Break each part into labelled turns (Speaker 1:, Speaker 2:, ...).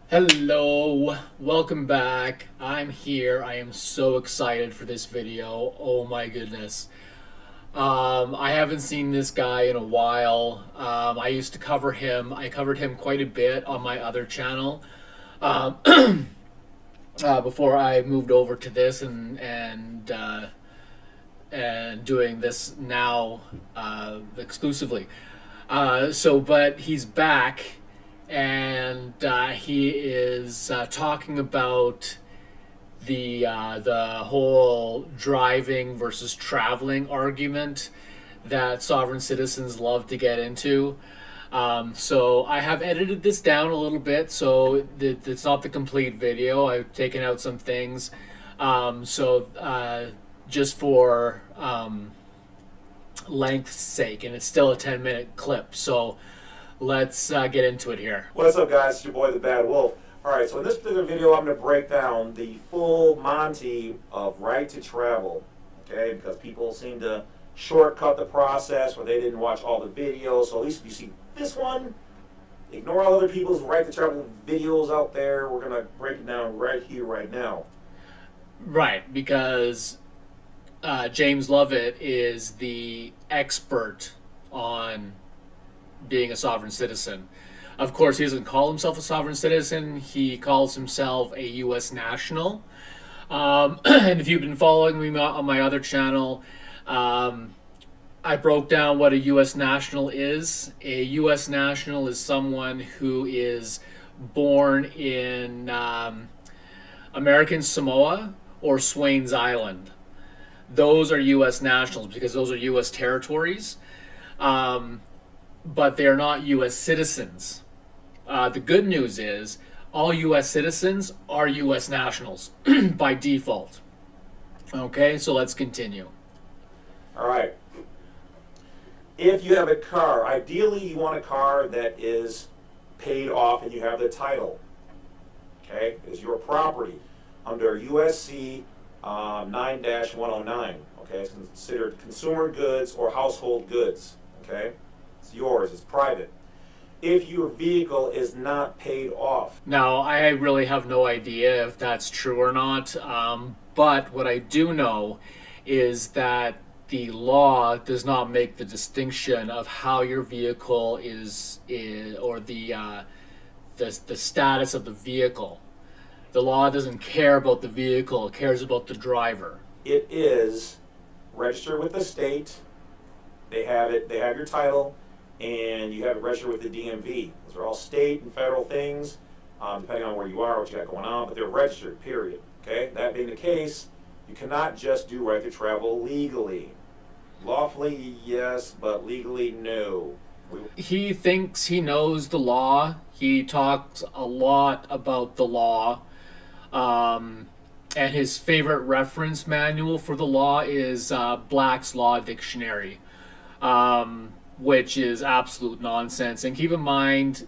Speaker 1: Hello, welcome back. I'm here. I am so excited for this video. Oh my goodness. I haven't seen this guy in a while. I used to cover him. I covered him quite a bit on my other channel um, before I moved over to this and doing this now exclusively. But he's back, and he is talking about the whole driving versus traveling argument that sovereign citizens love to get into. So I have edited this down a little bit, so it's not the complete video. I've taken out some things. Just for length's sake, and it's still a 10-minute clip. So let's get into it here.
Speaker 2: What's up, guys? It's your boy, the Bad Wolf. Alright, so in this particular video, I'm going to break down the full Monty of right to travel, okay? Because people seem to shortcut the process, or they didn't watch all the videos. So at least if you see this one, ignore all other people's right to travel videos out there. We're going to break it down right here, right now.
Speaker 1: Right, because James Lovett is the expert on being a sovereign citizen. Of course, he doesn't call himself a sovereign citizen. He calls himself a U.S. national. And if you've been following me on my other channel, I broke down what a U.S. national is. A U.S. national is someone who is born in American Samoa or Swains Island. Those are U.S. nationals because those are U.S. territories, but they are not U.S. citizens. The good news is all U.S. citizens are U.S. nationals by default. Okay, so let's continue.
Speaker 2: All right. If you have a car, ideally you want a car that is paid off and you have the title. Okay, is your property under USC 9-109. Okay, it's considered consumer goods or household goods. Okay, it's yours, it's private. If your vehicle is not paid off.
Speaker 1: Now, I really have no idea if that's true or not, but what I do know is that the law does not make the distinction of how your vehicle is or the status of the vehicle. The law doesn't care about the vehicle, it cares about the driver.
Speaker 2: It is registered with the state. They have it, they have your title, and you have it registered with the DMV. Those are all state and federal things, depending on where you are, what you got going on, but they're registered, period. Okay? That being the case, you cannot just do right to travel legally. Lawfully, yes, but legally, no.
Speaker 1: He thinks he knows the law. He talks a lot about the law. And his favorite reference manual for the law is Black's Law Dictionary, which is absolute nonsense. And keep in mind,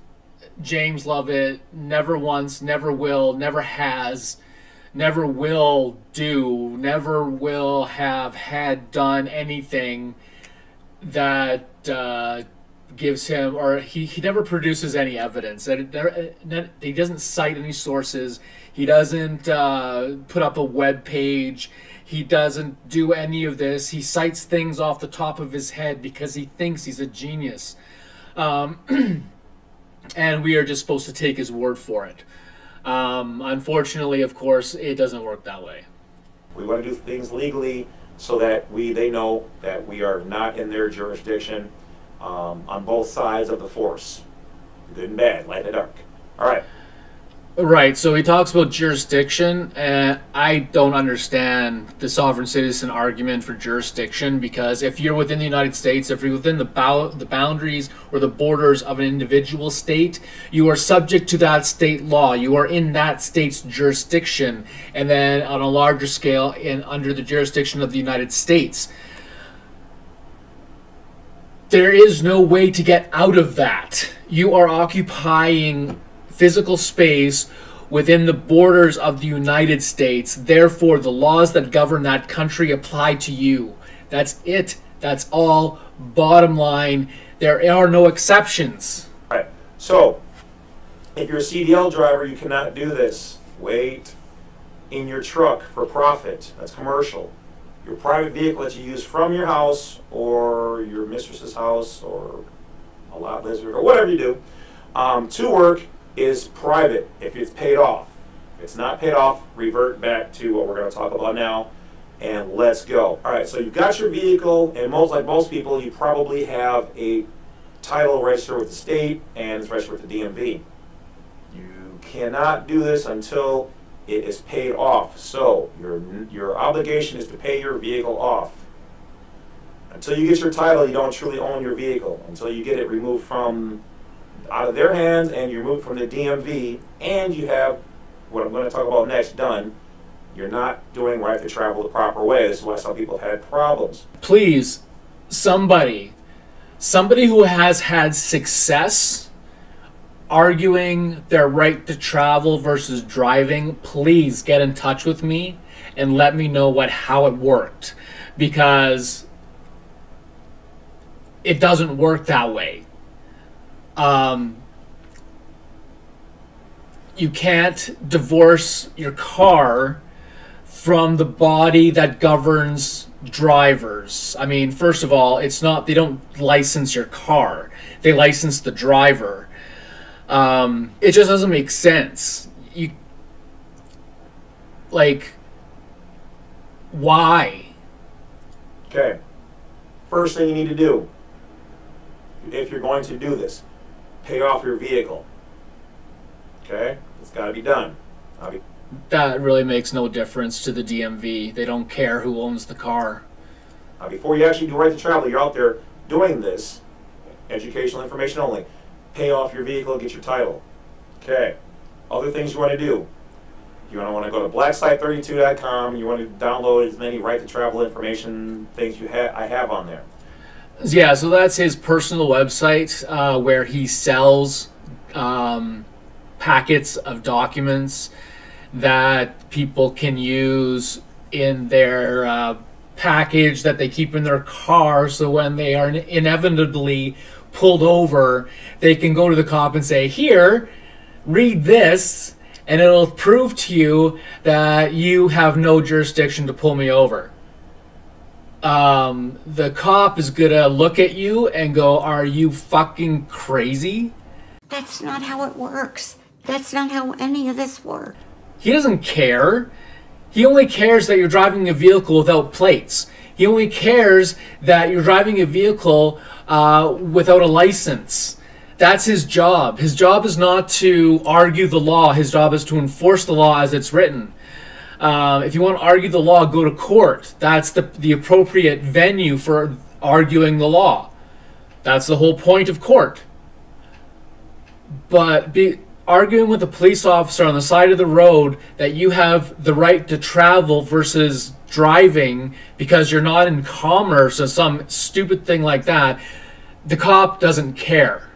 Speaker 1: James Lovett never once, never will, never has, never will do, never will have had done anything that gives him, or he never produces any evidence. He doesn't cite any sources. He doesn't put up a web page. He doesn't do any of this. He cites things off the top of his head because he thinks he's a genius. And we are just supposed to take his word for it. Unfortunately, of course, it doesn't work that way.
Speaker 2: We want to do things legally so that they know that we are not in their jurisdiction on both sides of the force, good and bad, light and dark. All right.
Speaker 1: Right, so he talks about jurisdiction, and I don't understand the sovereign citizen argument for jurisdiction, because if you're within the United States, if you're within the boundaries or the borders of an individual state, you are subject to that state law. You are in that state's jurisdiction, and then on a larger scale, under the jurisdiction of the United States. There is no way to get out of that. You are occupying physical space within the borders of the United States. Therefore, the laws that govern that country apply to you. That's it. That's all. Bottom line, there are no exceptions.
Speaker 2: All right. So, If you're a CDL driver, you cannot do this. Wait. In your truck for profit. That's commercial. Your private vehicle that you use from your house or your mistress's house or a lot lizard or whatever you do to work is private if it's paid off. If it's not paid off, revert back to what we're going to talk about now, and let's go. All right, so you've got your vehicle, and like most people, you probably have a title registered with the state and it's registered with the DMV. You cannot do this until it is paid off. So your obligation is to pay your vehicle off. Until you get your title, you don't truly own your vehicle. Until you get it removed from out of their hands and you remove it from the DMV, and you have what I'm going to talk about next done, you're not doing right to travel the proper way. This is why some people have had problems.
Speaker 1: Please, somebody who has had success arguing their right to travel versus driving, please get in touch with me and let me know how it worked, because it doesn't work that way. You can't divorce your car from the body that governs drivers. I mean, first of all, it's not, they don't license your car, they license the driver. It just doesn't make sense. Why?
Speaker 2: Okay. First thing you need to do, if you're going to do this, pay off your vehicle. Okay? It's got to be done.
Speaker 1: That really makes no difference to the DMV. They don't care who owns the car.
Speaker 2: Before you actually do right to travel, you're out there doing this, educational information only. Pay off your vehicle, get your title. Okay. Other things you want to do. You want to go to blacksite32.com. You want to download as many right to travel information things I have on there.
Speaker 1: Yeah, so that's his personal website where he sells packets of documents that people can use in their package that they keep in their car, so when they are inevitably pulled over, they can go to the cop and say, "Here, read this," and it'll prove to you that you have no jurisdiction to pull me over. The cop is gonna look at you and go, "Are you fucking crazy?"
Speaker 3: That's not how it works. That's not how any of this works.
Speaker 1: He doesn't care. He only cares that you're driving a vehicle without plates. He only cares that you're driving a vehicle without a license. That's his job. His job is not to argue the law. His job is to enforce the law as it's written. If you want to argue the law, go to court. That's the appropriate venue for arguing the law. That's the whole point of court. But arguing with a police officer on the side of the road that you have the right to travel versus driving because you're not in commerce or some stupid thing like that, the cop doesn't care.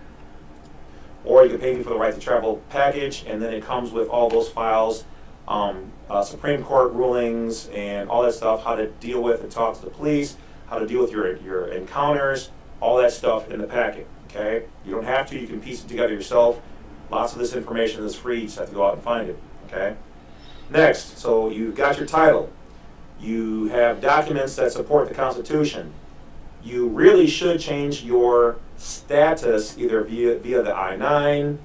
Speaker 2: Or you can pay me for the right to travel package, and then it comes with all those files, Supreme Court rulings and all that stuff, how to deal with and talk to the police, how to deal with your encounters, all that stuff in the packet. Okay? You don't have to, you can piece it together yourself. Lots of this information is free, you just have to go out and find it. Okay? Next, so you've got your title. You have documents that support the Constitution. You really should change your status either via the I-9,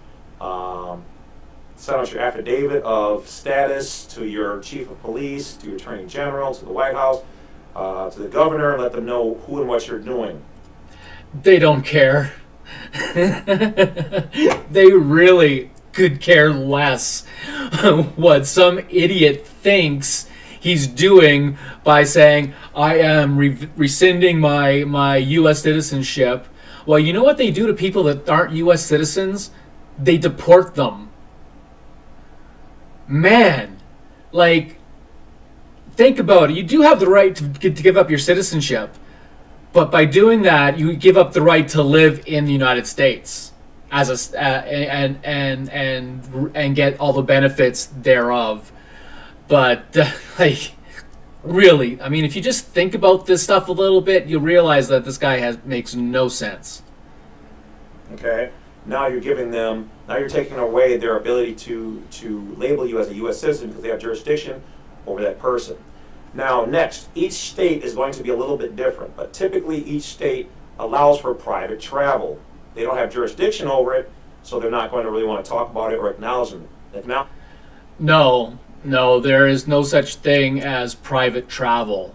Speaker 2: send out your affidavit of status to your chief of police, to your attorney general, to the White House, to the governor, and let them know who and what you're doing.
Speaker 1: They don't care. They really could care less what some idiot thinks he's doing by saying, "I am rescinding my U.S. citizenship." Well, you know what they do to people that aren't U.S. citizens? They deport them. Man, think about it. You do have the right to give up your citizenship. But by doing that, you give up the right to live in the United States as and get all the benefits thereof. But really, I mean, if you just think about this stuff a little bit, you'll realize that this guy makes no sense.
Speaker 2: Okay, now you're giving them, now you're taking away their ability to label you as a U.S. citizen because they have jurisdiction over that person. Now, next, each state is going to be a little bit different, but typically each state allows for private travel. They don't have jurisdiction over it, so they're not going to really want to talk about it or acknowledge it.
Speaker 1: No, there is no such thing as private travel.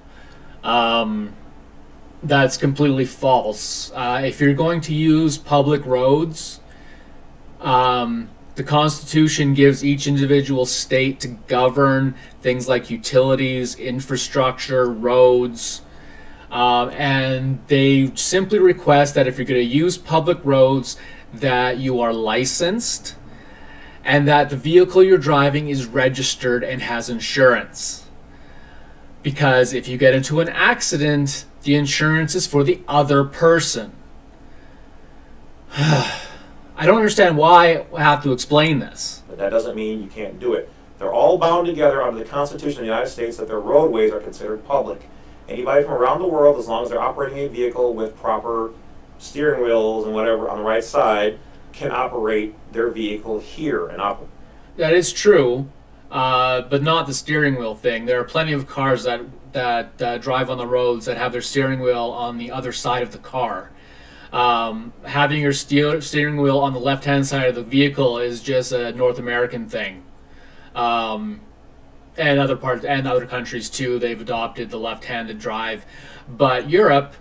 Speaker 1: That's completely false. If you're going to use public roads, the Constitution gives each individual state to govern things like utilities, infrastructure, roads, and they simply request that if you're going to use public roads, that you are licensed and that the vehicle you're driving is registered and has insurance. Because if you get into an accident, the insurance is for the other person. I don't understand why I have to explain this.
Speaker 2: But that doesn't mean you can't do it. They're all bound together under the Constitution of the United States that their roadways are considered public. Anybody from around the world, as long as they're operating a vehicle with proper steering wheels and whatever on the right side, can operate their vehicle here and operate.
Speaker 1: That is true, but not the steering wheel thing. There are plenty of cars that drive on the roads that have their steering wheel on the other side of the car. Having your steering wheel on the left-hand side of the vehicle is just a North American thing. And other parts and other countries too, they've adopted the left-handed drive. But Europe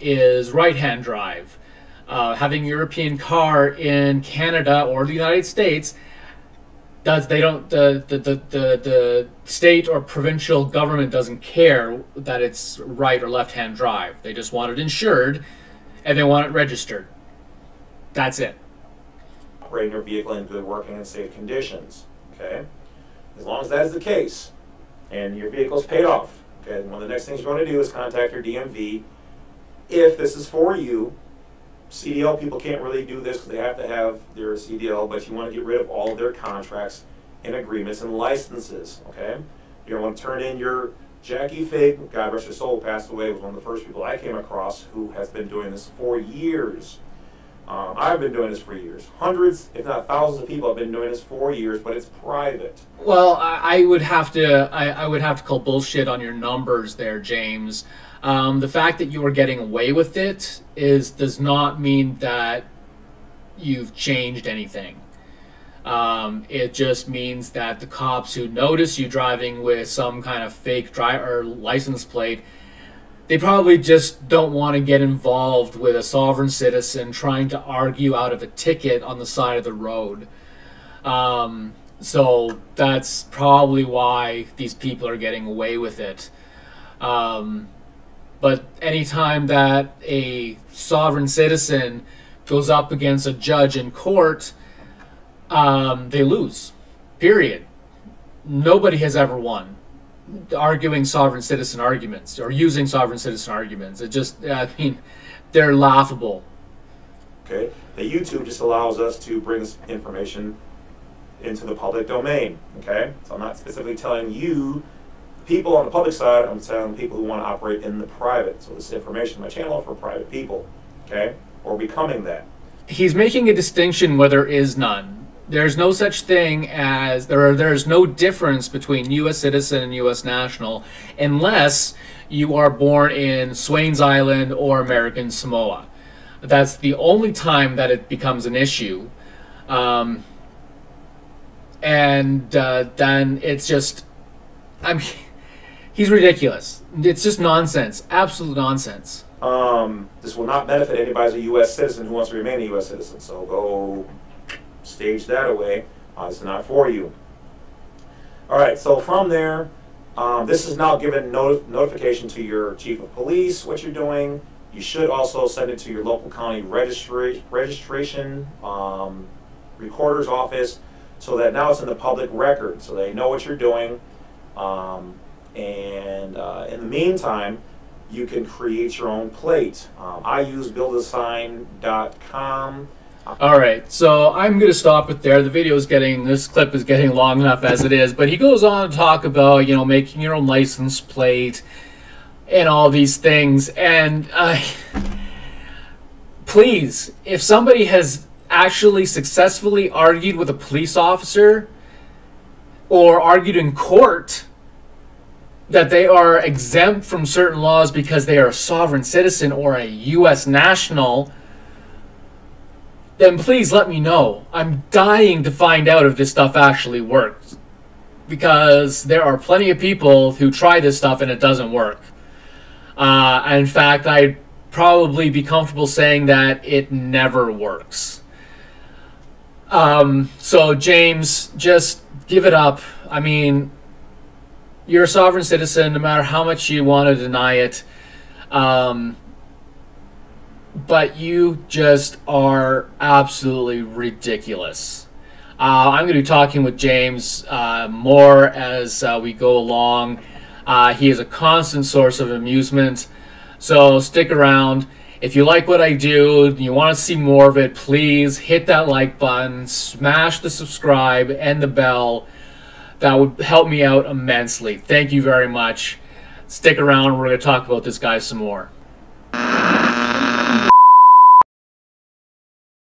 Speaker 1: is right-hand drive. Having a European car in Canada or the United States, the state or provincial government doesn't care that it's right or left-hand drive. They just want it insured and they want it registered. That's it.
Speaker 2: Operating your vehicle in good working and safe conditions. Okay? As long as that is the case, and your vehicle is paid off, okay, one of the next things you're going to do is contact your DMV. If this is for you, CDL people can't really do this because they have to have their CDL, but you want to get rid of all of their contracts and agreements and licenses, okay? You're going to want to turn in your Jackie Fig, God rest her soul, passed away, was one of the first people I came across who has been doing this for years. I've been doing this for years. Hundreds, if not thousands of people have been doing this for years, but it's private.
Speaker 1: Well, I would have to call bullshit on your numbers there, James. The fact that you are getting away with it does not mean that you've changed anything. It just means that the cops who notice you driving with some kind of fake driver license plate, they probably just don't want to get involved with a sovereign citizen trying to argue out of a ticket on the side of the road. So that's probably why these people are getting away with it. But anytime that a sovereign citizen goes up against a judge in court, they lose. Period. Nobody has ever won arguing sovereign citizen arguments or using sovereign citizen arguments. It just, I mean, they're laughable.
Speaker 2: Okay, the YouTube just allows us to bring this information into the public domain. Okay, so I'm not specifically telling you, people on the public side, I'm telling people who want to operate in the private. So this information, my channel for private people, okay, or becoming that.
Speaker 1: He's making a distinction where there is none. There's no such thing as, there's no difference between U.S. citizen and U.S. national unless you are born in Swains Island or American Samoa. That's the only time that it becomes an issue. And then it's just, I mean, he's ridiculous. It's just nonsense. Absolute nonsense.
Speaker 2: This will not benefit anybody as a U.S. citizen who wants to remain a U.S. citizen. So go stage that away. It's not for you. All right, so from there, this is now given notification to your chief of police what you're doing. You should also send it to your local county registration recorder's office so that now it's in the public record so they know what you're doing. In the meantime, you can create your own plate. I use buildasign.com.
Speaker 1: All right, so I'm going to stop it there. This clip is getting long enough as it is, but he goes on to talk about, you know, making your own license plate and all these things. And please, if somebody has actually successfully argued with a police officer or argued in court that they are exempt from certain laws because they are a sovereign citizen or a U.S. national, then please let me know. I'm dying to find out if this stuff actually works, because there are plenty of people who try this stuff and it doesn't work. In fact, I'd probably be comfortable saying that it never works. So James, just give it up. I mean, you're a sovereign citizen, no matter how much you want to deny it. But you just are absolutely ridiculous. I'm going to be talking with James more as we go along. He is a constant source of amusement, so stick around. If you like what I do and you want to see more of it, please hit that like button, smash the subscribe and the bell. That would help me out immensely. Thank you very much. Stick around. We're going to talk about this guy some more.